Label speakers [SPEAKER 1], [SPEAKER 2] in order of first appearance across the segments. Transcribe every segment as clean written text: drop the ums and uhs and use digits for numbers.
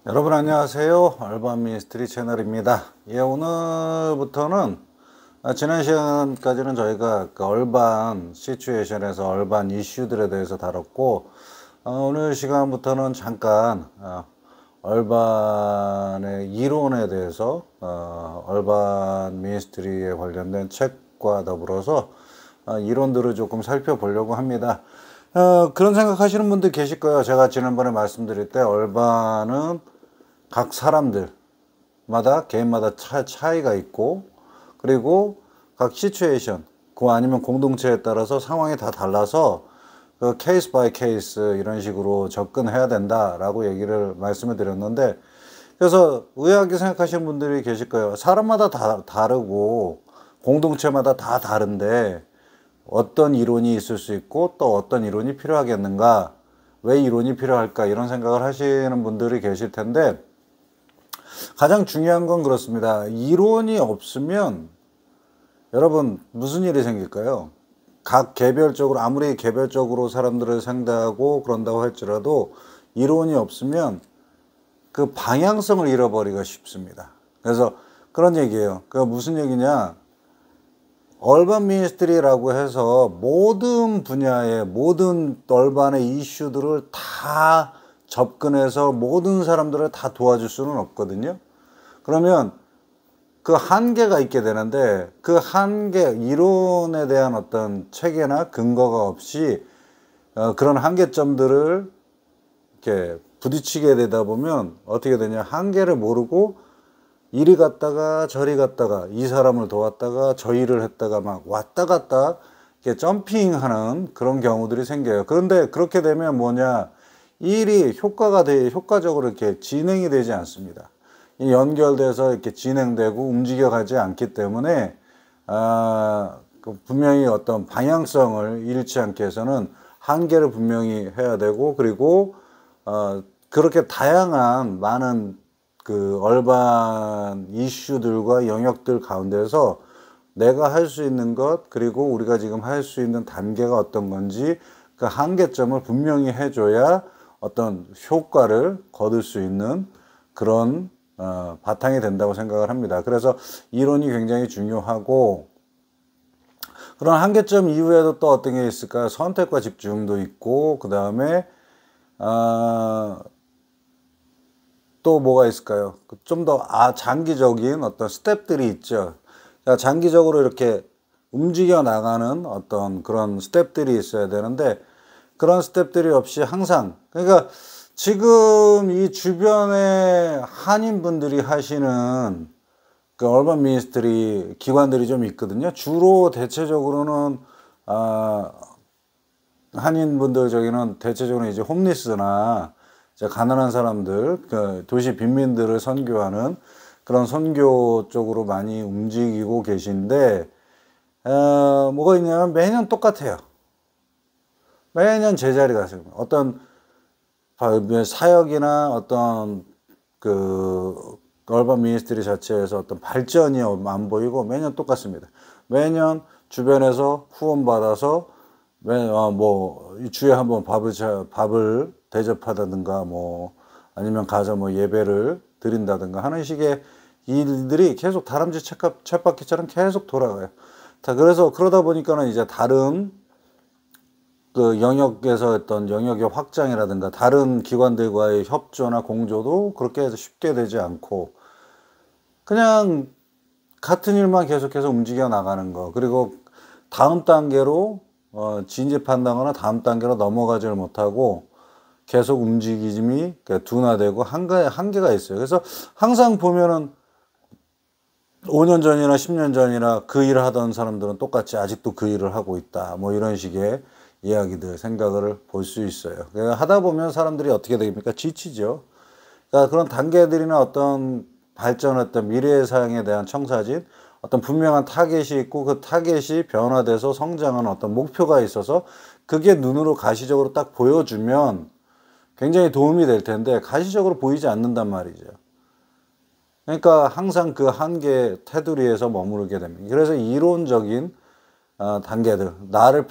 [SPEAKER 1] 여러분 안녕하세요. 얼반 미스트리 채널입니다. 오늘부터는 지난 시간까지는 저희가 그 얼반 시츄에이션에서 얼반 이슈들에 대해서 다뤘고, 오늘 시간부터는 잠깐 얼반의 이론에 대해서 얼반 미스트리에 관련된 책과 더불어서 이론들을 조금 살펴보려고 합니다. 그런 생각하시는 분들 계실 거예요. 제가 지난번에 말씀드릴 때 얼반은 각 사람들마다 개인마다 차이가 있고, 그리고 각 시츄에이션 그 아니면 공동체에 따라서 상황이 다 달라서 그 케이스 바이 케이스 이런 식으로 접근해야 된다라고 얘기를 말씀을 드렸는데, 그래서 의아하게 생각하시는 분들이 계실 거예요. 사람마다 다 다르고 공동체마다 다 다른데 어떤 이론이 있을 수 있고 또 어떤 이론이 필요하겠는가, 왜 이론이 필요할까, 이런 생각을 하시는 분들이 계실 텐데, 가장 중요한 건 그렇습니다. 이론이 없으면 여러분 무슨 일이 생길까요? 각 개별적으로, 아무리 개별적으로 사람들을 상대하고 그런다고 할지라도 이론이 없으면 그 방향성을 잃어버리기가 쉽습니다. 그래서 그런 얘기예요. 그 무슨 얘기냐, 얼반 미니스트리라고 해서 모든 분야의 모든 얼반의 이슈들을 다 접근해서 모든 사람들을 다 도와줄 수는 없거든요. 그러면 그 한계가 있게 되는데, 그 한계, 이론에 대한 어떤 체계나 근거가 없이 그런 한계점들을 이렇게 부딪히게 되다 보면 어떻게 되냐, 한계를 모르고 이리 갔다가 저리 갔다가 이 사람을 도왔다가 저 일을 했다가 막 왔다 갔다 이렇게 점핑하는 그런 경우들이 생겨요. 그런데 그렇게 되면 뭐냐, 일이 효과적으로 이렇게 진행이 되지 않습니다. 연결돼서 이렇게 진행되고 움직여가지 않기 때문에 분명히 어떤 방향성을 잃지 않게 해서는 한계를 분명히 해야 되고, 그리고 그렇게 다양한 많은 그 얼반 이슈들과 영역들 가운데서 내가 할 수 있는 것, 그리고 우리가 지금 할 수 있는 단계가 어떤 건지 그 한계점을 분명히 해줘야 어떤 효과를 거둘 수 있는 그런 바탕이 된다고 생각을 합니다. 그래서 이론이 굉장히 중요하고, 그런 한계점 이후에도 또 어떤 게 있을까요? 선택과 집중도 있고, 그 다음에 또 뭐가 있을까요? 좀 더 장기적인 어떤 스텝들이 있죠. 그러니까 장기적으로 이렇게 움직여 나가는 어떤 그런 스텝들이 있어야 되는데, 그런 스텝들이 없이 항상, 그러니까 지금 이 주변에 한인분들이 하시는 그 얼반 미니스트리 기관들이 좀 있거든요. 주로 대체적으로는 한인분들 저기는 대체적으로 이제 홈리스나 이제 가난한 사람들, 그 도시 빈민들을 선교하는 그런 선교 쪽으로 많이 움직이고 계신데, 뭐가 있냐면 매년 똑같아요. 매년 제자리가 있어요. 어떤 사역이나 어떤 그 얼반 미니스트리 자체에서 어떤 발전이 안 보이고 매년 똑같습니다. 매년 주변에서 후원 받아서 뭐 주에 한번 밥을 대접하다든가, 뭐 아니면 가서 뭐 예배를 드린다든가 하는 식의 일들이 계속 다람쥐 쳇바퀴처럼 계속 돌아가요. 그래서 그러다 보니까는 이제 다른 그 영역에서 어떤 영역의 확장이라든가 다른 기관들과의 협조나 공조도 그렇게 쉽게 되지 않고, 그냥 같은 일만 계속해서 움직여 나가는 거, 그리고 다음 단계로 진입한다거나 다음 단계로 넘어가지를 못하고 계속 움직임이 둔화되고 한계가 있어요. 그래서 항상 보면은 5년 전이나 10년 전이나 그 일을 하던 사람들은 똑같이 아직도 그 일을 하고 있다, 뭐 이런 식의 이야기들, 생각을 볼 수 있어요. 하다 보면 사람들이 어떻게 됩니까? 지치죠. 그러니까 그런 단계들이나 어떤 발전했던 미래의 사항에 대한 청사진, 어떤 분명한 타겟이 있고 그 타겟이 변화돼서 성장하는 어떤 목표가 있어서 그게 눈으로 가시적으로 딱 보여주면 굉장히 도움이 될 텐데, 가시적으로 보이지 않는단 말이죠. 그러니까 항상 그 한계 테두리에서 머무르게 됩니다. 그래서 이론적인 단계들, 나를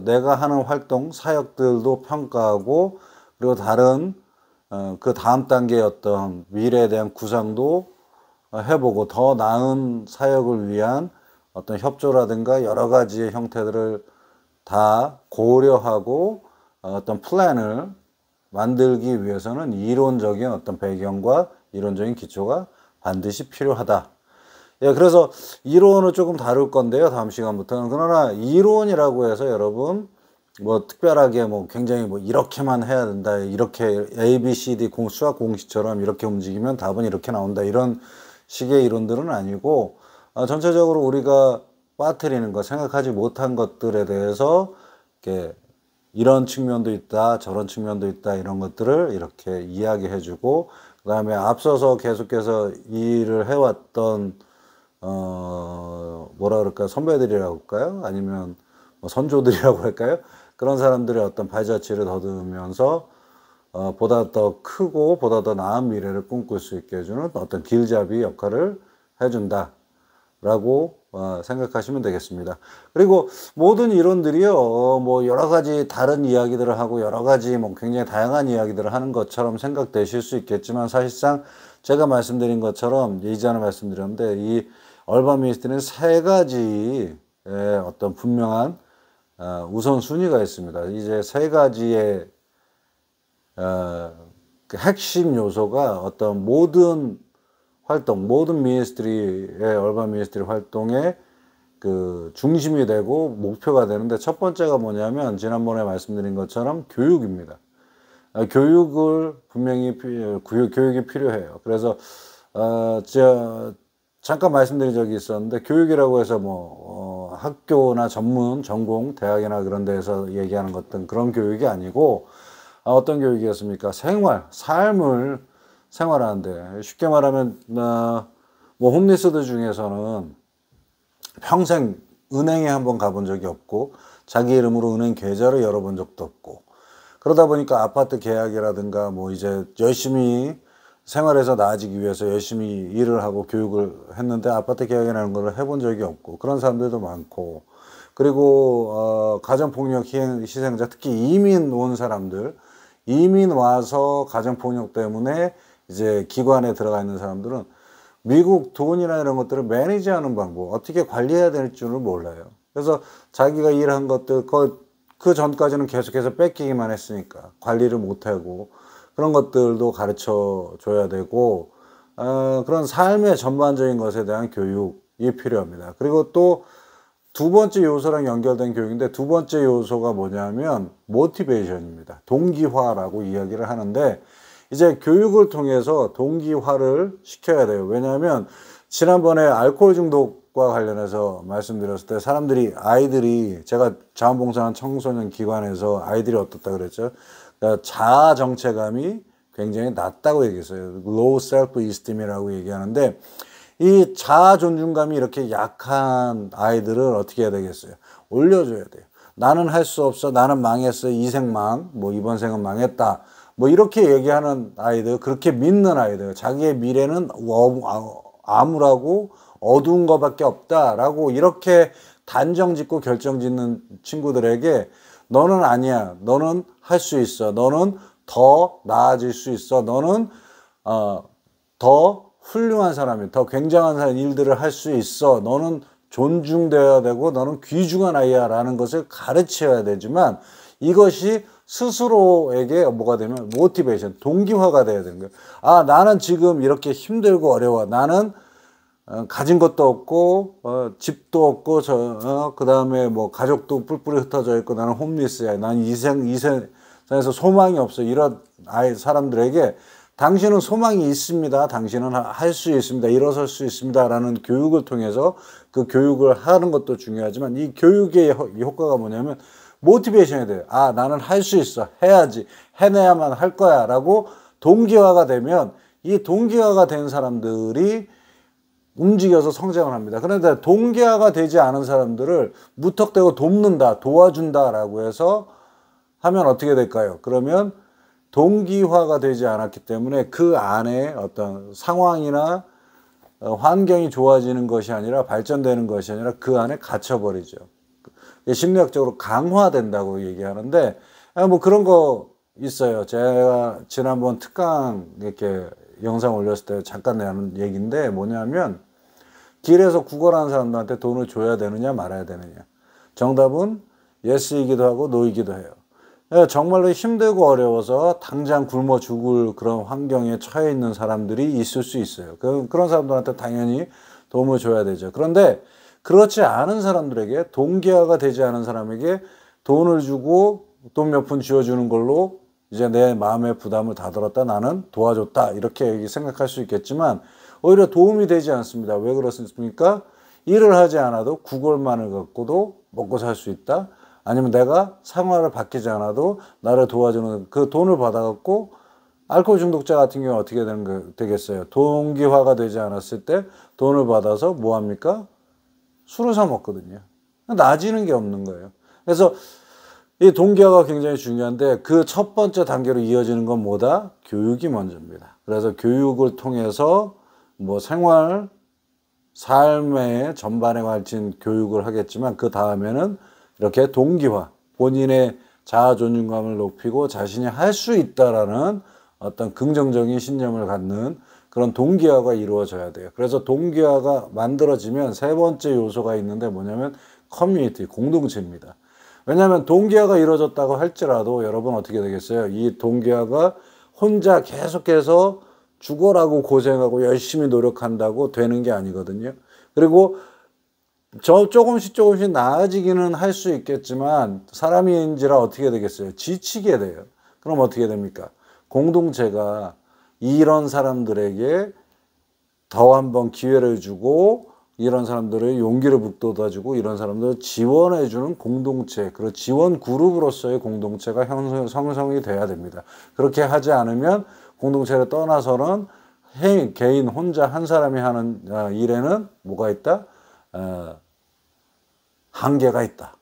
[SPEAKER 1] 내가 하는 활동, 사역들도 평가하고, 그리고 다른 그 다음 단계의 어떤 미래에 대한 구상도 해보고 더 나은 사역을 위한 어떤 협조라든가 여러 가지의 형태들을 다 고려하고 어떤 플랜을 만들기 위해서는 이론적인 어떤 배경과 이론적인 기초가 반드시 필요하다. 예, 그래서 이론을 조금 다룰 건데요, 다음 시간부터는. 그러나 이론이라고 해서 여러분 뭐 특별하게 뭐 굉장히 뭐 이렇게만 해야 된다, 이렇게 A, B, C, D 수학 공식처럼 이렇게 움직이면 답은 이렇게 나온다, 이런 식의 이론들은 아니고 전체적으로 우리가 빠뜨리는 것, 생각하지 못한 것들에 대해서 이렇게 이런 측면도 있다, 저런 측면도 있다, 이런 것들을 이렇게 이야기해 주고, 그 다음에 앞서서 계속해서 이 일을 해왔던 뭐라 그럴까요, 선배들이라고 할까요, 아니면 뭐 선조들이라고 할까요, 그런 사람들의 어떤 발자취를 더듬으면서 보다 더 크고 보다 더 나은 미래를 꿈꿀 수 있게 해주는 어떤 길잡이 역할을 해준다 라고 생각하시면 되겠습니다. 그리고 모든 이론들이요, 뭐 여러 가지 다른 이야기들을 하고 여러 가지 뭐 굉장히 다양한 이야기들을 하는 것처럼 생각되실 수 있겠지만, 사실상 제가 말씀드린 것처럼 예전에 말씀드렸는데, 이 얼반 미니스트리는 세 가지의 어떤 분명한 우선순위가 있습니다. 이제 세 가지의 그 핵심 요소가 어떤 모든 활동, 모든 미니스트리의 얼반 미니스트리 활동의 그 중심이 되고 목표가 되는데, 첫 번째가 뭐냐면 지난번에 말씀드린 것처럼 교육입니다. 교육을 분명히 교육이 필요해요. 그래서 제가 잠깐 말씀드린 적이 있었는데, 교육이라고 해서 뭐 학교나 전문 전공 대학이나 그런 데서 얘기하는 것들 그런 교육이 아니고, 어떤 교육이었습니까? 삶을 생활하는데, 쉽게 말하면 뭐 홈리스들 중에서는 평생 은행에 한번 가본 적이 없고 자기 이름으로 은행 계좌를 열어본 적도 없고, 그러다 보니까 아파트 계약이라든가 뭐 이제 열심히 생활에서 나아지기 위해서 열심히 일을 하고 교육을 했는데 아파트 계약이라는 걸 해본 적이 없고, 그런 사람들도 많고, 그리고 가정폭력 희생자, 특히 이민 온 사람들, 이민 와서 가정폭력 때문에 이제 기관에 들어가 있는 사람들은 미국 돈이나 이런 것들을 매니지하는 방법, 어떻게 관리해야 될 줄을 몰라요. 그래서 자기가 일한 것들 그 전까지는 계속해서 뺏기기만 했으니까 관리를 못하고, 그런 것들도 가르쳐 줘야 되고, 그런 삶의 전반적인 것에 대한 교육이 필요합니다. 그리고 또 두 번째 요소랑 연결된 교육인데, 두 번째 요소가 뭐냐면 모티베이션입니다. 동기화라고 이야기를 하는데, 이제 교육을 통해서 동기화를 시켜야 돼요. 왜냐하면 지난번에 알코올 중독과 관련해서 말씀드렸을 때 아이들이 제가 자원봉사한 청소년 기관에서 아이들이 어떻다 그랬죠? 그러니까 자아 정체감이 굉장히 낮다고 얘기했어요. low self-esteem이라고 얘기하는데, 이 자아 존중감이 이렇게 약한 아이들을 어떻게 해야 되겠어요? 올려줘야 돼요. 나는 할 수 없어, 나는 망했어, 이 생망, 뭐 이번 생은 망했다, 뭐 이렇게 얘기하는 아이들, 그렇게 믿는 아이들, 자기의 미래는 암울하고 어두운 것밖에 없다라고 이렇게 단정 짓고 결정 짓는 친구들에게, 너는 아니야, 너는 할 수 있어, 너는 더 나아질 수 있어, 너는 더 훌륭한 사람이, 더 굉장한 일들을 할 수 있어, 너는 존중되어야 되고 너는 귀중한 아이야 라는 것을 가르쳐야 되지만, 이것이 스스로에게 뭐가 되면 모티베이션, 동기화가 돼야 되는 거예요. 아, 나는 지금 이렇게 힘들고 어려워. 나는 가진 것도 없고 집도 없고 그 다음에 뭐 가족도 뿔뿔이 흩어져 있고 나는 홈리스야. 나는 이 세상에서 소망이 없어. 이런 사람들에게 당신은 소망이 있습니다. 당신은 할 수 있습니다. 일어설 수 있습니다. 라는 교육을 통해서, 그 교육을 하는 것도 중요하지만 이 교육의 효과가 뭐냐면 모티베이션이 돼요. 아, 나는 할 수 있어. 해야지. 해내야만 할 거야. 라고 동기화가 되면, 이 동기화가 된 사람들이 움직여서 성장을 합니다. 그런데 동기화가 되지 않은 사람들을 무턱대고 돕는다, 도와준다 라고 해서 하면 어떻게 될까요? 그러면 동기화가 되지 않았기 때문에 그 안에 어떤 상황이나 환경이 좋아지는 것이 아니라, 발전되는 것이 아니라 그 안에 갇혀버리죠. 심리학적으로 강화된다고 얘기하는데, 뭐 그런 거 있어요. 제가 지난번 특강 이렇게 영상 올렸을 때 잠깐 내는 얘기인데 뭐냐면 길에서 구걸하는 사람들한테 돈을 줘야 되느냐 말아야 되느냐. 정답은 예스이기도 하고 노이기도 해요. 정말로 힘들고 어려워서 당장 굶어 죽을 그런 환경에 처해 있는 사람들이 있을 수 있어요. 그런 사람들한테 당연히 도움을 줘야 되죠. 그런데 그렇지 않은 사람들에게, 동기화가 되지 않은 사람에게 돈을 주고 돈 몇 푼 쥐어주는 걸로 이제 내 마음의 부담을 다 들었다, 나는 도와줬다, 이렇게 생각할 수 있겠지만 오히려 도움이 되지 않습니다. 왜 그렇습니까? 일을 하지 않아도 구걸만을 갖고도 먹고 살 수 있다. 아니면 내가 생활을 바뀌지 않아도 나를 도와주는 그 돈을 받아갖고, 알코올 중독자 같은 경우는 어떻게 되겠어요? 동기화가 되지 않았을 때 돈을 받아서 뭐 합니까? 술을 사 먹거든요. 나아지는 게 없는 거예요. 그래서 이 동기화가 굉장히 중요한데 그 첫 번째 단계로 이어지는 건 뭐다? 교육이 먼저입니다. 그래서 교육을 통해서 뭐 생활, 삶의 전반에 관한 교육을 하겠지만 그 다음에는 이렇게 동기화, 본인의 자아 존중감을 높이고 자신이 할 수 있다라는 어떤 긍정적인 신념을 갖는 그런 동기화가 이루어져야 돼요. 그래서 동기화가 만들어지면 세 번째 요소가 있는데 뭐냐면 커뮤니티, 공동체입니다. 왜냐하면 동기화가 이루어졌다고 할지라도 여러분 어떻게 되겠어요? 이 동기화가 혼자 계속해서 죽어라고 고생하고 열심히 노력한다고 되는 게 아니거든요. 그리고 조금씩 나아지기는 할 수 있겠지만 사람인지라 어떻게 되겠어요? 지치게 돼요. 그럼 어떻게 됩니까? 공동체가 이런 사람들에게 더 한번 기회를 주고 이런 사람들의 용기를 북돋아주고 이런 사람들을 지원해주는 공동체, 그런 지원 그룹으로서의 공동체가 형성이 돼야 됩니다. 그렇게 하지 않으면 공동체를 떠나서는 개인 혼자 한 사람이 하는 일에는 뭐가 있다? 한계가 있다.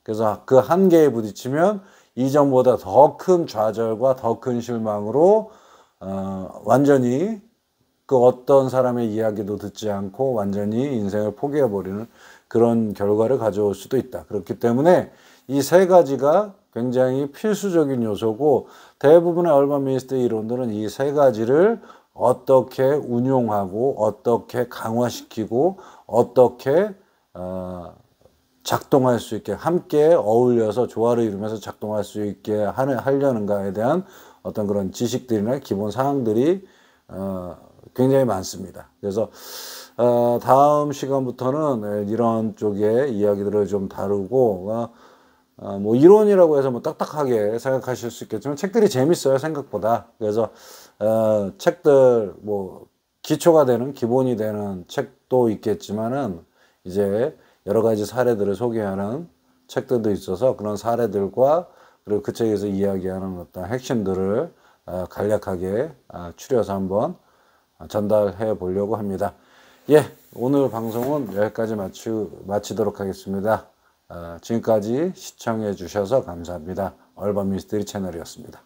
[SPEAKER 1] 그래서 그 한계에 부딪히면 이전보다 더 큰 좌절과 더 큰 실망으로 완전히 그 어떤 사람의 이야기도 듣지 않고 완전히 인생을 포기해버리는 그런 결과를 가져올 수도 있다. 그렇기 때문에 이 세 가지가 굉장히 필수적인 요소고 대부분의 얼반 미니스트리 이론들은 이 세 가지를 어떻게 운용하고 어떻게 강화시키고 어떻게 작동할 수 있게 함께 어울려서 조화를 이루면서 작동할 수 있게 하려는가에 대한 어떤 그런 지식들이나 기본 사항들이 굉장히 많습니다. 그래서 다음 시간부터는 이런 쪽의 이야기들을 좀 다루고 뭐 이론이라고 해서 뭐 딱딱하게 생각하실 수 있겠지만 책들이 재밌어요, 생각보다. 그래서 책들 뭐 기초가 되는, 기본이 되는 책도 있겠지만은 이제 여러 가지 사례들을 소개하는 책들도 있어서 그런 사례들과 그리고 그 책에서 이야기하는 어떤 핵심들을 간략하게 추려서 한번 전달해 보려고 합니다. 예, 오늘 방송은 여기까지 마치도록 하겠습니다. 지금까지 시청해 주셔서 감사합니다. 얼반 미스테리 채널이었습니다.